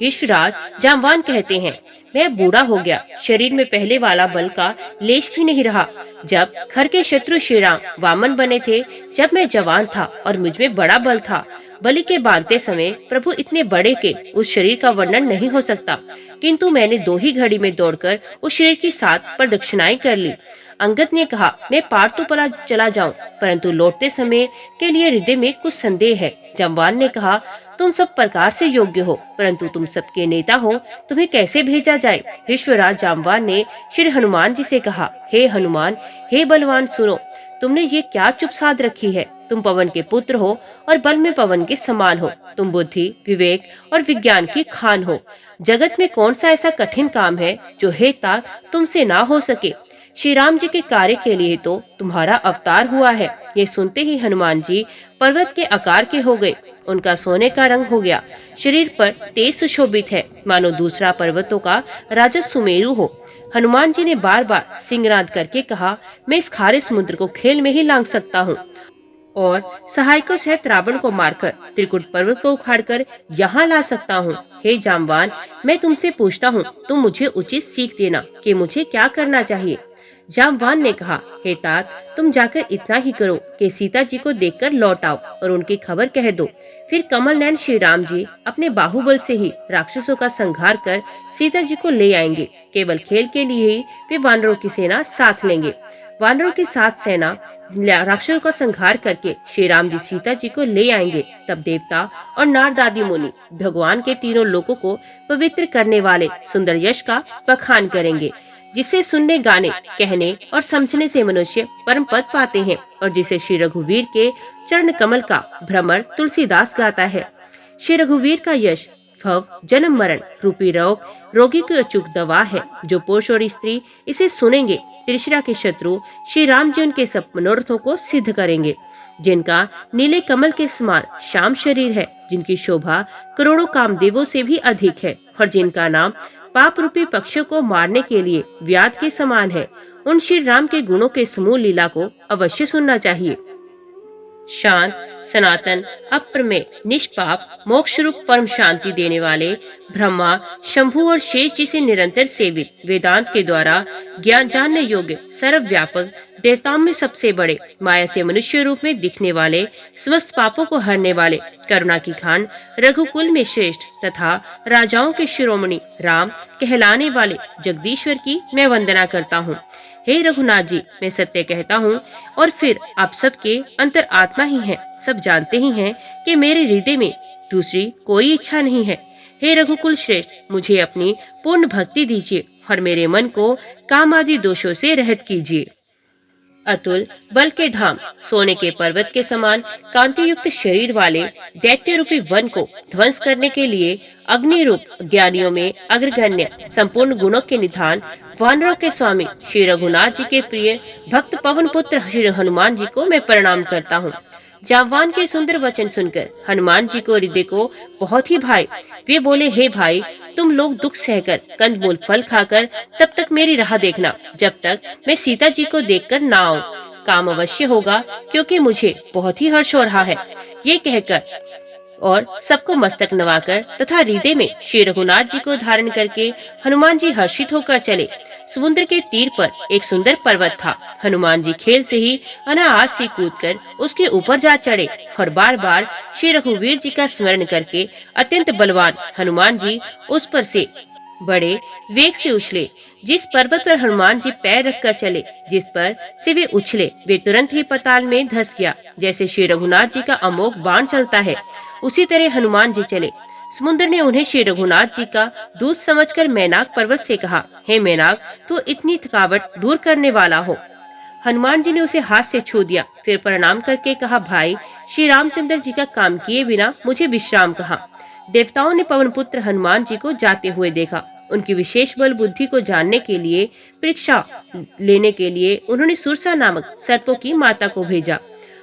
ऋषिराज जामवान कहते हैं, मैं बूढ़ा हो गया, शरीर में पहले वाला बल का लेश भी नहीं रहा। जब खर के शत्रु श्री राम वामन बने थे, जब मैं जवान था और मुझ में बड़ा बल था। बलि के बांधते समय प्रभु इतने बड़े के उस शरीर का वर्णन नहीं हो सकता, किंतु मैंने 2 ही घड़ी में दौड़कर उस शरीर की 7 प्रदक्षिणाएं कर ली। अंगद ने कहा, मैं पार तो चला जाऊं, परंतु लौटते समय के लिए हृदय में कुछ संदेह है। जामवान ने कहा, तुम सब प्रकार से योग्य हो, परंतु तुम सबके नेता हो, तुम्हें कैसे भेजा जाए। विश्वराज जामवान ने श्री हनुमान जी से कहा, हे हनुमान, हे बलवान, सुनो, तुमने ये क्या चुप साध रखी है। तुम पवन के पुत्र हो और बल में पवन के समान हो। तुम बुद्धि, विवेक और विज्ञान की खान हो। जगत में कौन सा ऐसा कठिन काम है जो हे तात तुमसे ना हो सके। श्री राम जी के कार्य के लिए तो तुम्हारा अवतार हुआ है। ये सुनते ही हनुमान जी पर्वत के आकार के हो गए। उनका सोने का रंग हो गया। शरीर पर तेज सुशोभित है, मानो दूसरा पर्वतों का राजा सुमेरु हो। हनुमान जी ने बार बार सिंहनाद करके कहा, मैं इस खारे समुद्र को खेल में ही लांघ सकता हूँ और सहायकों सहित रावण को मारकर त्रिकुट पर्वत को उखाड़कर यहाँ ला सकता हूँ। हे जामवान, मैं तुमसे पूछता हूँ, तुम मुझे उचित सीख देना कि मुझे क्या करना चाहिए। जामवान ने कहा, हे तात, तुम जाकर इतना ही करो कि सीता जी को देखकर लौट आओ और उनकी खबर कह दो। फिर कमल नयन श्री राम जी अपने बाहुबल से ही राक्षसों का संहार कर सीता जी को ले आएंगे। केवल खेल के लिए ही वे वानरों की सेना साथ लेंगे। वानरों के साथ सेना राक्षसों का संहार करके श्री राम जी सीता जी को ले आएंगे। तब देवता और नारद आदि मुनि भगवान के तीनों लोकों को पवित्र करने वाले सुंदर यश का बखान करेंगे, जिसे सुनने, गाने, कहने और समझने से मनुष्य परम पद पाते हैं और जिसे श्री रघुवीर के चरण कमल का भ्रमर तुलसीदास गाता है। श्री रघुवीर का यश भव जन्म मरण रूपी रोगी की अचूक दवा है। जो पुरुष और स्त्री इसे सुनेंगे, त्रिशिरा के शत्रु श्री राम जी उनके सब मनोरथों को सिद्ध करेंगे। जिनका नीले कमल के समान श्याम शरीर है, जिनकी शोभा करोड़ों कामदेवों से भी अधिक है और जिनका नाम पाप रूपी पक्षियों को मारने के लिए व्याध के समान है, उन श्री राम के गुणों के समूह लीला को अवश्य सुनना चाहिए। शांत, सनातन, अप्रमेय, निष्पाप, मोक्ष रूप परम शांति देने वाले ब्रह्मा, शंभु और शेष जी से निरंतर सेवित, वेदांत के द्वारा ज्ञान जानने योग्य, सर्वव्यापक, देवताओं में सबसे बड़े, माया से मनुष्य रूप में दिखने वाले, समस्त पापों को हरने वाले, करुणा की खान, रघुकुल में श्रेष्ठ तथा राजाओं के शिरोमणि राम कहलाने वाले जगदीश्वर की मैं वंदना करता हूँ। हे रघुनाथ जी, मैं सत्य कहता हूँ और फिर आप सबके अंतर आत्मा ही हैं, सब जानते ही हैं कि मेरे हृदय में दूसरी कोई इच्छा नहीं है। हे रघुकुल श्रेष्ठ, मुझे अपनी पूर्ण भक्ति दीजिए और मेरे मन को काम आदि दोषों से रहित कीजिए। अतुल बल के धाम, सोने के पर्वत के समान कांति युक्त शरीर वाले दैत्य रूपी वन को ध्वंस करने के लिए अग्नि रूप ज्ञानियों में अग्रगण्य, संपूर्ण गुणों के निधान, वानरों के स्वामी श्री रघुनाथ जी के प्रिय भक्त पवन पुत्र श्री हनुमान जी को मैं प्रणाम करता हूँ। जामवान के सुंदर वचन सुनकर हनुमान जी को हृदय को बहुत ही भाई। वे बोले, हे भाई, तुम लोग दुख सहकर कंदमूल फल खाकर तब तक मेरी राह देखना, जब तक मैं सीता जी को देखकर ना आऊं। काम अवश्य होगा, क्योंकि मुझे बहुत ही हर्ष हो रहा है। ये कहकर और सबको मस्तक नवाकर तथा हृदय में श्री रघुनाथ जी को धारण करके हनुमान जी हर्षित होकर चले। समुद्र के तीर पर एक सुंदर पर्वत था। हनुमान जी खेल से ही अनायास से कूदकर उसके ऊपर जा चढ़े और बार बार श्री रघुवीर जी का स्मरण करके अत्यंत बलवान हनुमान जी उस पर से बड़े वेग से उछले। जिस पर्वत पर हनुमान जी पैर रखकर चले, जिस पर से वे उछले, वे तुरंत ही पाताल में धंस गया। जैसे श्री रघुनाथ जी का अमोघ बाण चलता है, उसी तरह हनुमान जी चले। समुद्र ने उन्हें श्री रघुनाथ जी का दूत समझकर मैनाक पर्वत से कहा, हे मैनाक, तू इतनी थकावट दूर करने वाला हो। हनुमान जी ने उसे हाथ से छू दिया, फिर प्रणाम करके कहा, भाई, श्री रामचंद्र जी का काम किए बिना मुझे विश्राम कहा। देवताओं ने पवन पुत्र हनुमान जी को जाते हुए देखा। उनकी विशेष बल बुद्धि को जानने के लिए परीक्षा लेने के लिए उन्होंने सुरसा नामक सर्पों की माता को भेजा।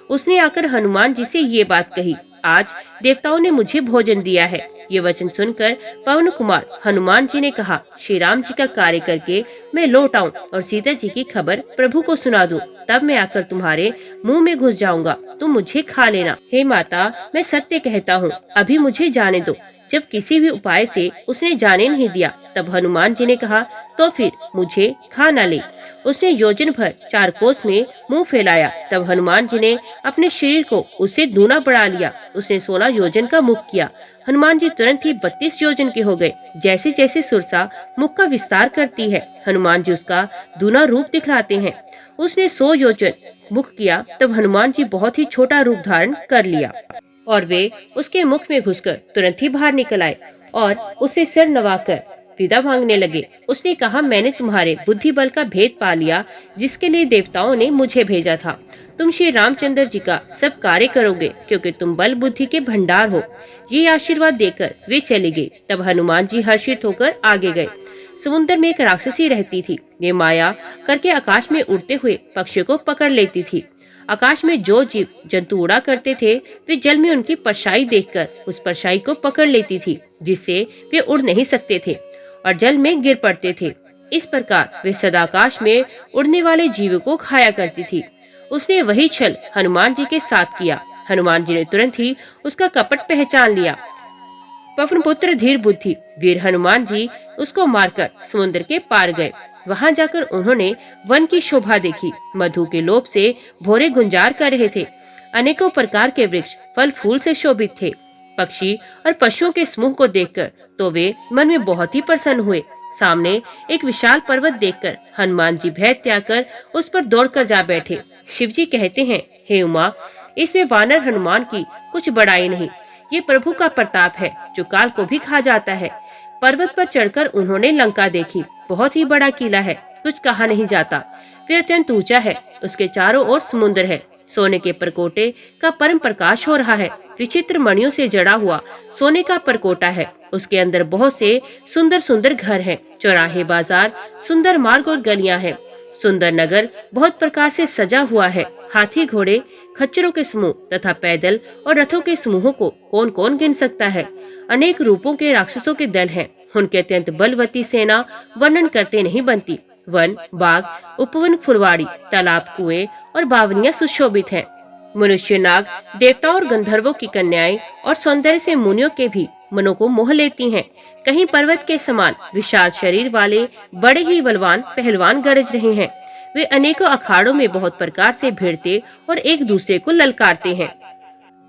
उसने आकर हनुमान जी से ये बात कही, आज देवताओं ने मुझे भोजन दिया है। ये वचन सुनकर पवन कुमार हनुमान जी ने कहा, श्री राम जी का कार्य करके मैं लौट आऊं और सीता जी की खबर प्रभु को सुना दूं, तब मैं आकर तुम्हारे मुंह में घुस जाऊंगा, तुम मुझे खा लेना। हे माता, मैं सत्य कहता हूँ, अभी मुझे जाने दो। जब किसी भी उपाय से उसने जाने नहीं दिया, तब हनुमान जी ने कहा, तो फिर मुझे खा न ले। उसने योजन भर 4 कोस में मुंह फैलाया। तब हनुमान जी ने अपने शरीर को उससे दूना बढ़ा लिया। उसने 16 योजन का मुख किया। हनुमान जी तुरंत ही 32 योजन के हो गए। जैसे जैसे सुरसा मुख का विस्तार करती है, हनुमान जी उसका दूना रूप दिखलाते हैं। उसने 100 योजन मुख किया, तब हनुमान जी बहुत ही छोटा रूप धारण कर लिया और वे उसके मुख में घुसकर तुरंत ही बाहर निकल आए और उसे सिर नवाकर विदा मांगने लगे। उसने कहा, मैंने तुम्हारे बुद्धि बल का भेद पा लिया, जिसके लिए देवताओं ने मुझे भेजा था। तुम श्री रामचंद्र जी का सब कार्य करोगे, क्योंकि तुम बल बुद्धि के भंडार हो। ये आशीर्वाद देकर वे चले गए। तब हनुमान जी हर्षित होकर आगे गए। समुद्र में एक राक्षसी रहती थी। ये माया करके आकाश में उड़ते हुए पक्षियों को पकड़ लेती थी। आकाश में जो जीव जंतु उड़ा करते थे, वे जल में उनकी परछाई देखकर उस परछाई को पकड़ लेती थी, जिससे वे उड़ नहीं सकते थे और जल में गिर पड़ते थे। इस प्रकार वे सदाकाश में उड़ने वाले जीवों को खाया करती थी। उसने वही छल हनुमान जी के साथ किया। हनुमान जी ने तुरंत ही उसका कपट पहचान लिया। पवन पुत्र धीर बुद्धि वीर हनुमान जी उसको मारकर समुद्र के पार गए। वहां जाकर उन्होंने वन की शोभा देखी। मधु के लोभ से भोरे गुंजार कर रहे थे। अनेकों प्रकार के वृक्ष फल फूल से शोभित थे। पक्षी और पशुओं के समूह को देखकर तो वे मन में बहुत ही प्रसन्न हुए। सामने एक विशाल पर्वत देखकर हनुमान जी भय त्याग कर उस पर दौड़कर जा बैठे। शिव जी कहते हैं, हे उमा, इसमें वानर हनुमान की कुछ बड़ाई नहीं। ये प्रभु का प्रताप है, जो काल को भी खा जाता है। पर्वत पर चढ़कर उन्होंने लंका देखी। बहुत ही बड़ा किला है, कुछ कहा नहीं जाता। वे अत्यंत ऊंचा है। उसके चारों ओर समुद्र है। सोने के परकोटे का परम प्रकाश हो रहा है। विचित्र मणियों से जड़ा हुआ सोने का परकोटा है। उसके अंदर बहुत से सुंदर सुंदर घर हैं, चौराहे, बाजार, सुंदर मार्ग और गलियां हैं। सुंदर नगर बहुत प्रकार से सजा हुआ है। हाथी घोड़े खच्चरों के समूह तथा पैदल और रथों के समूहों को कौन कौन गिन सकता है। अनेक रूपों के राक्षसों के दल हैं। उनके अत्यंत बलवती सेना वर्णन करते नहीं बनती। वन, बाग, उपवन, फुलवाड़ी, तालाब, कुएं और बावनियां सुशोभित हैं। मनुष्य, नाग, देवताओं और गंधर्वों की कन्याएं और सौंदर्य से मुनियों के भी मनों को मोह लेती हैं। कहीं पर्वत के समान विशाल शरीर वाले बड़े ही बलवान पहलवान गरज रहे हैं। वे अनेकों अखाड़ों में बहुत प्रकार से भिड़ते और एक दूसरे को ललकारते हैं।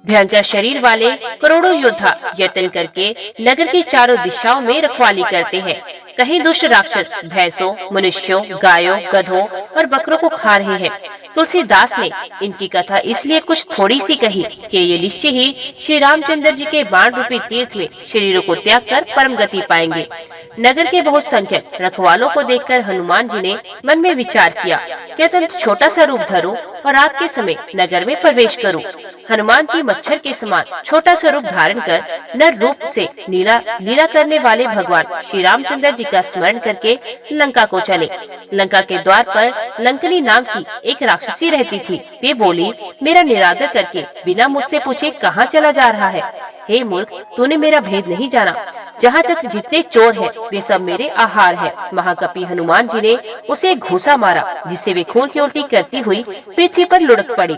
भयंकर शरीर वाले करोड़ों योद्धा यत्न करके नगर की चारों दिशाओं में रखवाली करते हैं। कहीं दुष्ट राक्षस भैंसों, मनुष्यों, गायों, गधों और बकरों को खा रहे हैं। तुलसीदास ने इनकी कथा इसलिए कुछ थोड़ी सी कही कि ये निश्चय ही श्री रामचंद्र जी के बाण रूपी तीर्थ में शरीरों को त्याग कर परम गति पाएंगे। नगर के बहुत संख्यक रखवालों को देखकर हनुमान जी ने मन में विचार किया कि अत्यंत छोटा सा रूप धरूं और रात के समय नगर में प्रवेश करूं। हनुमान जी मच्छर के समान छोटा सा रूप धारण कर नर रूप से लीला करने वाले भगवान श्री रामचंद्र जी का स्मरण करके लंका को चले। लंका के द्वार पर लंकनी नाम की एक राक्षसी रहती थी। वे बोली, मेरा निरादर करके बिना मुझसे पूछे कहाँ चला जा रहा है? हे मूर्ख, तूने मेरा भेद नहीं जाना। जहाँ तक जितने चोर हैं, वे सब मेरे आहार हैं। महाकपि हनुमान जी ने उसे एक घूसा मारा, जिससे वे खून की उल्टी करती हुई पृथ्वी पर लुढ़क पड़ी।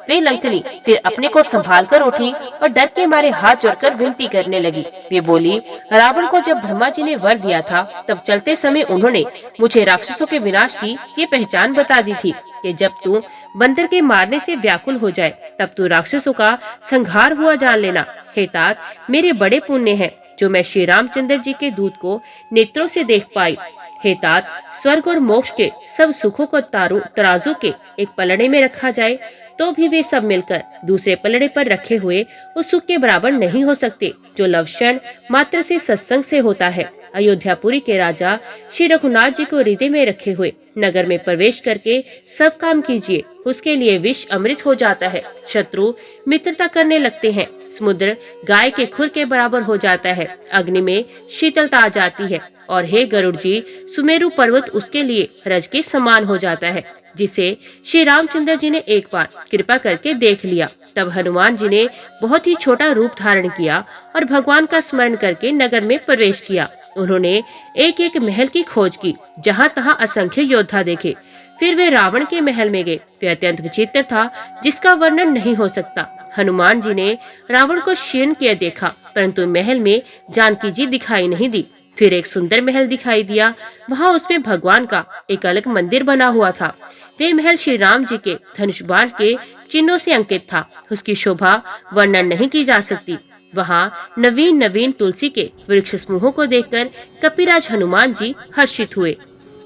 वे लंकनी फिर अपने को संभाल कर उठी और डर के मारे हाथ जोड़कर विनती करने लगी। वे बोली, रावण को जब ब्रह्मा जी ने वर दिया था, तब चलते समय उन्होंने मुझे राक्षसों के विनाश की ये पहचान बता दी थी कि जब तू बंदर के मारने से व्याकुल हो जाए, तब तू राक्षसों का संहार हुआ जान लेना। हे तात, मेरे बड़े पुण्य हैं जो मैं श्री रामचंद्र जी के दूत को नेत्रों से देख पाई। हे तात, स्वर्ग और मोक्ष के सब सुखों को तराजू के एक पलड़े में रखा जाए तो भी वे सब मिलकर दूसरे पलड़े पर रखे हुए उस सुख के बराबर नहीं हो सकते जो लवक्षण मात्र से सत्संग से होता है। अयोध्यापुरी के राजा श्री रघुनाथ जी को हृदय में रखे हुए नगर में प्रवेश करके सब काम कीजिए। उसके लिए विष अमृत हो जाता है। शत्रु मित्रता करने लगते हैं। समुद्र गाय के खुर के बराबर हो जाता है। अग्नि में शीतलता आ जाती है। और हे गरुड़ जी, सुमेरु पर्वत उसके लिए रज के समान हो जाता है, जिसे श्री रामचंद्र जी ने एक बार कृपा करके देख लिया। तब हनुमान जी ने बहुत ही छोटा रूप धारण किया और भगवान का स्मरण करके नगर में प्रवेश किया। उन्होंने एक एक महल की खोज की, जहाँ तहाँ असंख्य योद्धा देखे। फिर वे रावण के महल में गए। वे अत्यंत विचित्र था, जिसका वर्णन नहीं हो सकता। हनुमान जी ने रावण को क्षीण किया देखा, परंतु महल में जानकी जी दिखाई नहीं दी। फिर एक सुंदर महल दिखाई दिया। वहाँ उसमें भगवान का एक अलग मंदिर बना हुआ था। वे महल श्री राम जी के धनुष बाण के चिन्हों से अंकित था। उसकी शोभा वर्णन नहीं की जा सकती। वहाँ नवीन नवीन तुलसी के वृक्ष समूहों को देखकर कपिराज हनुमान जी हर्षित हुए।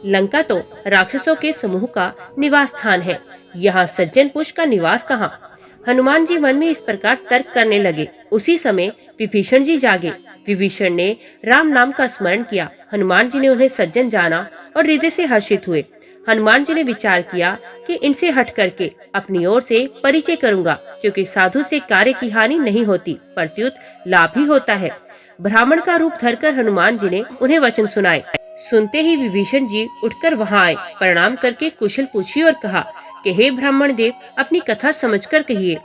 लंका तो राक्षसों के समूह का निवास स्थान है, यहाँ सज्जन पुरुष का निवास कहाँ? हनुमान जी मन में इस प्रकार तर्क करने लगे। उसी समय विभीषण जी जागे। विभीषण ने राम नाम का स्मरण किया। हनुमान जी ने उन्हें सज्जन जाना और हृदय से हर्षित हुए। हनुमान जी ने विचार किया कि इनसे हट करके अपनी ओर से परिचय करूंगा, क्योंकि साधु से कार्य की हानि नहीं होती, प्रत्युत लाभ ही होता है। ब्राह्मण का रूप धरकर हनुमान जी ने उन्हें वचन सुनाए। सुनते ही विभीषण जी उठकर वहां आए, प्रणाम करके कुशल पूछी और कहा कि हे ब्राह्मण देव, अपनी कथा समझकर कहिए।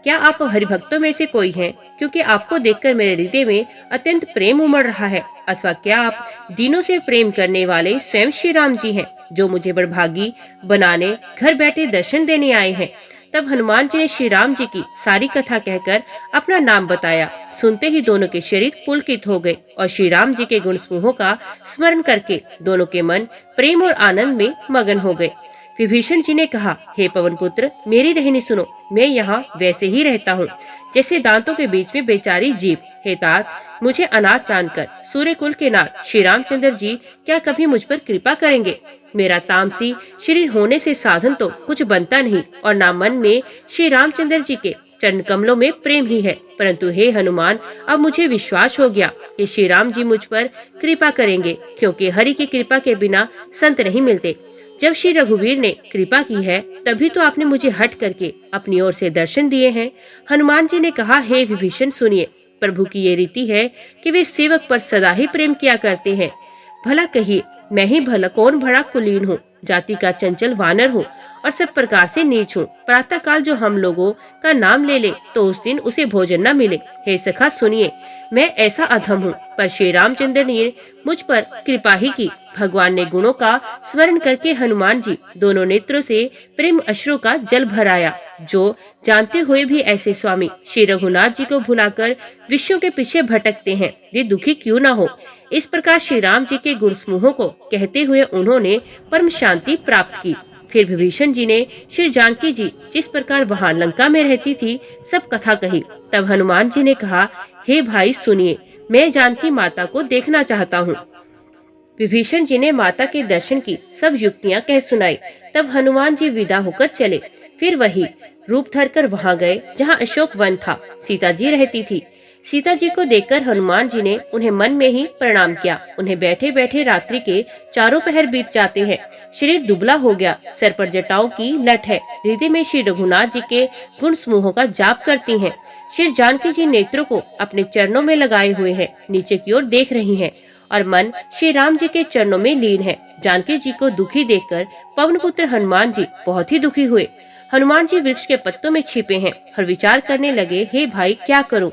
क्या आप हरिभक्तों में से कोई हैं? क्योंकि आपको देखकर मेरे हृदय में अत्यंत प्रेम उमड़ रहा है। अथवा क्या आप दिनों से प्रेम करने वाले स्वयं श्री राम जी हैं, जो मुझे बड़भागी बनाने घर बैठे दर्शन देने आए हैं? तब हनुमान जी ने श्री राम जी की सारी कथा कहकर अपना नाम बताया। सुनते ही दोनों के शरीर पुलकित हो गए और श्री राम जी के गुण समूहों का स्मरण करके दोनों के मन प्रेम और आनंद में मगन हो गए। विभीषण जी ने कहा, हे पवन पुत्र, मेरी रहनी सुनो। मैं यहाँ वैसे ही रहता हूँ जैसे दांतों के बीच में बेचारी जीभ। हे तात, मुझे अनाथ जानकर सूर्य कुल के नाथ श्री रामचंद्र जी क्या कभी मुझ पर कृपा करेंगे? मेरा तामसी शरीर होने से साधन तो कुछ बनता नहीं और ना मन में श्री रामचंद्र जी के चरण कमलों में प्रेम ही है। परंतु हे हनुमान, अब मुझे विश्वास हो गया कि श्री राम जी मुझ पर कृपा करेंगे, क्योंकि हरि की कृपा के बिना संत नहीं मिलते। जब श्री रघुवीर ने कृपा की है, तभी तो आपने मुझे हट करके अपनी ओर से दर्शन दिए हैं। हनुमान जी ने कहा, हे विभीषण सुनिए, प्रभु की ये रीति है कि वे सेवक पर सदा ही प्रेम किया करते हैं। भला कहिए, मैं ही भला कौन बड़ा कुलीन हूँ जाति का चंचल वानर हूँ और सब प्रकार से नीच हूँ। प्रातः काल जो हम लोगों का नाम ले ले तो उस दिन उसे भोजन न मिले। हे सखा सुनिए, मैं ऐसा अधम हूँ, पर श्री रामचंद्र ने मुझ पर कृपा ही की। भगवान ने गुणों का स्मरण करके हनुमान जी दोनों नेत्रों से प्रेम अश्रु का जल भराया। जो जानते हुए भी ऐसे स्वामी श्री रघुनाथ जी को भुलाकर विषयों के पीछे भटकते हैं, वे दुखी क्यों न हो। इस प्रकार श्री राम जी के गुण समूहों को कहते हुए उन्होंने परम शांति प्राप्त की। फिर विभीषण जी ने श्री जानकी जी जिस प्रकार वहां लंका में रहती थी सब कथा कही। तब हनुमान जी ने कहा, हे भाई सुनिए, मैं जानकी माता को देखना चाहता हूँ। विभीषण जी ने माता के दर्शन की सब युक्तियां कह सुनाई। तब हनुमान जी विदा होकर चले। फिर वही रूप धरकर वहां गए जहां अशोक वन था, सीता जी रहती थी। सीता जी को देखकर हनुमान जी ने उन्हें मन में ही प्रणाम किया। उन्हें बैठे बैठे रात्रि के चारों पहर बीत जाते हैं। शरीर दुबला हो गया, सर पर जटाओं की लट है। हृदय में श्री रघुनाथ जी के गुण समूहों का जाप करती हैं। श्री जानकी जी नेत्रों को अपने चरणों में लगाए हुए हैं, नीचे की ओर देख रही हैं और मन श्री राम जी के चरणों में लीन है। जानकी जी को दुखी देखकर पवन पुत्र हनुमान जी बहुत ही दुखी हुए। हनुमान जी वृक्ष के पत्तों में छिपे हैं और विचार करने लगे, हे भाई क्या करूं।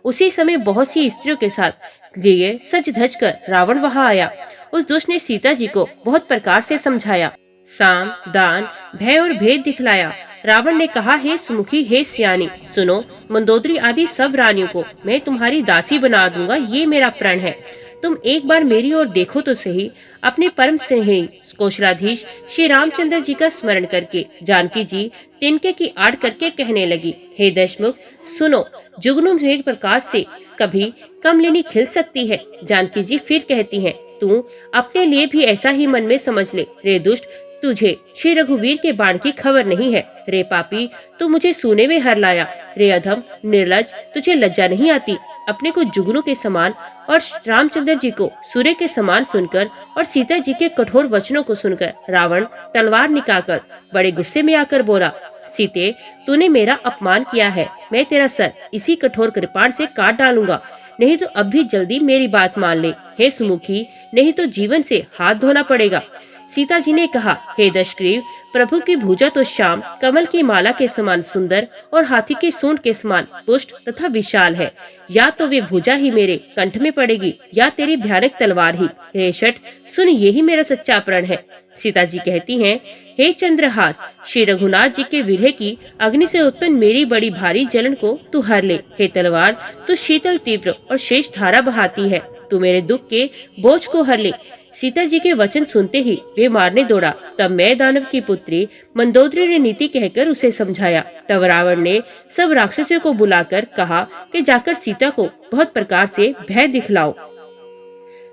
उसी समय बहुत सी स्त्रियों के साथ लिए सज धज कर रावण वहां आया। उस दुष्ट ने सीता जी को बहुत प्रकार से समझाया, साम दान भय और भेद दिखलाया। रावण ने कहा, हे सुमुखी, हे सियानी, सुनो, मंदोदरी आदि सब रानियों को मैं तुम्हारी दासी बना दूंगा, ये मेरा प्रण है। तुम एक बार मेरी ओर देखो तो सही। अपने परम स्नेही कौशलाधीश श्री रामचंद्र जी का स्मरण करके जानकी जी तिनके की आड़ करके कहने लगी, हे दशमुख सुनो, जुगनू मेघ प्रकाश से कभी कमलिनी खिल सकती है। जानकी जी फिर कहती हैं, तू अपने लिए भी ऐसा ही मन में समझ ले। रे दुष्ट, तुझे श्री रघुवीर के बाण की खबर नहीं है। रे पापी, तू मुझे सूने में हर लाया। रे अधम निर्लज, तुझे लज्जा नहीं आती। अपने को जुगनू के समान और रामचंद्र जी को सूर्य के समान सुनकर और सीता जी के कठोर वचनों को सुनकर रावण तलवार निकालकर बड़े गुस्से में आकर बोला, सीते, तूने मेरा अपमान किया है। मैं तेरा सर इसी कठोर कृपाण से काट डालूंगा, नहीं तो अब भी जल्दी मेरी बात मान ले। हे सुमुखी, नहीं तो जीवन से हाथ धोना पड़ेगा। सीता जी ने कहा, हे दशग्रीव, प्रभु की भुजा तो श्याम कमल की माला के समान सुंदर और हाथी के सूंड के समान पुष्ट तथा विशाल है। या तो वे भुजा ही मेरे कंठ में पड़ेगी या तेरी भयानक तलवार ही। हे शठ, सुन, यही मेरा सच्चा प्रण है। सीता जी कहती हैं, हे चंद्रहास, श्री रघुनाथ जी के विरह की अग्नि से उत्पन्न मेरी बड़ी भारी जलन को तू हर ले। हे तलवार, तू शीतल तीव्र और शेष धारा बहाती है, तू मेरे दुख के बोझ को हर ले। सीता जी के वचन सुनते ही वे मारने दौड़ा। तब मैं दानव की पुत्री मंदोदरी ने नीति कहकर उसे समझाया। तब रावण ने सब राक्षसों को बुलाकर कहा कि जाकर सीता को बहुत प्रकार से भय दिखलाओ।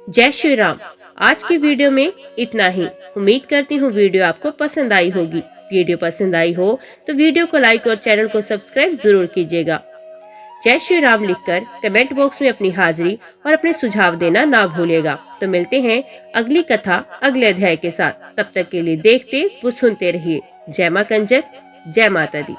जय श्री राम। आज की वीडियो में इतना ही। उम्मीद करती हूँ वीडियो आपको पसंद आई होगी। वीडियो पसंद आई हो तो वीडियो को लाइक और चैनल को सब्सक्राइब जरूर कीजिएगा। जय श्री राम लिखकर कमेंट बॉक्स में अपनी हाजिरी और अपने सुझाव देना ना भूलिएगा। तो मिलते हैं अगली कथा अगले अध्याय के साथ। तब तक के लिए देखते व सुनते रहिए। जय मां कंजक, जय माता दी।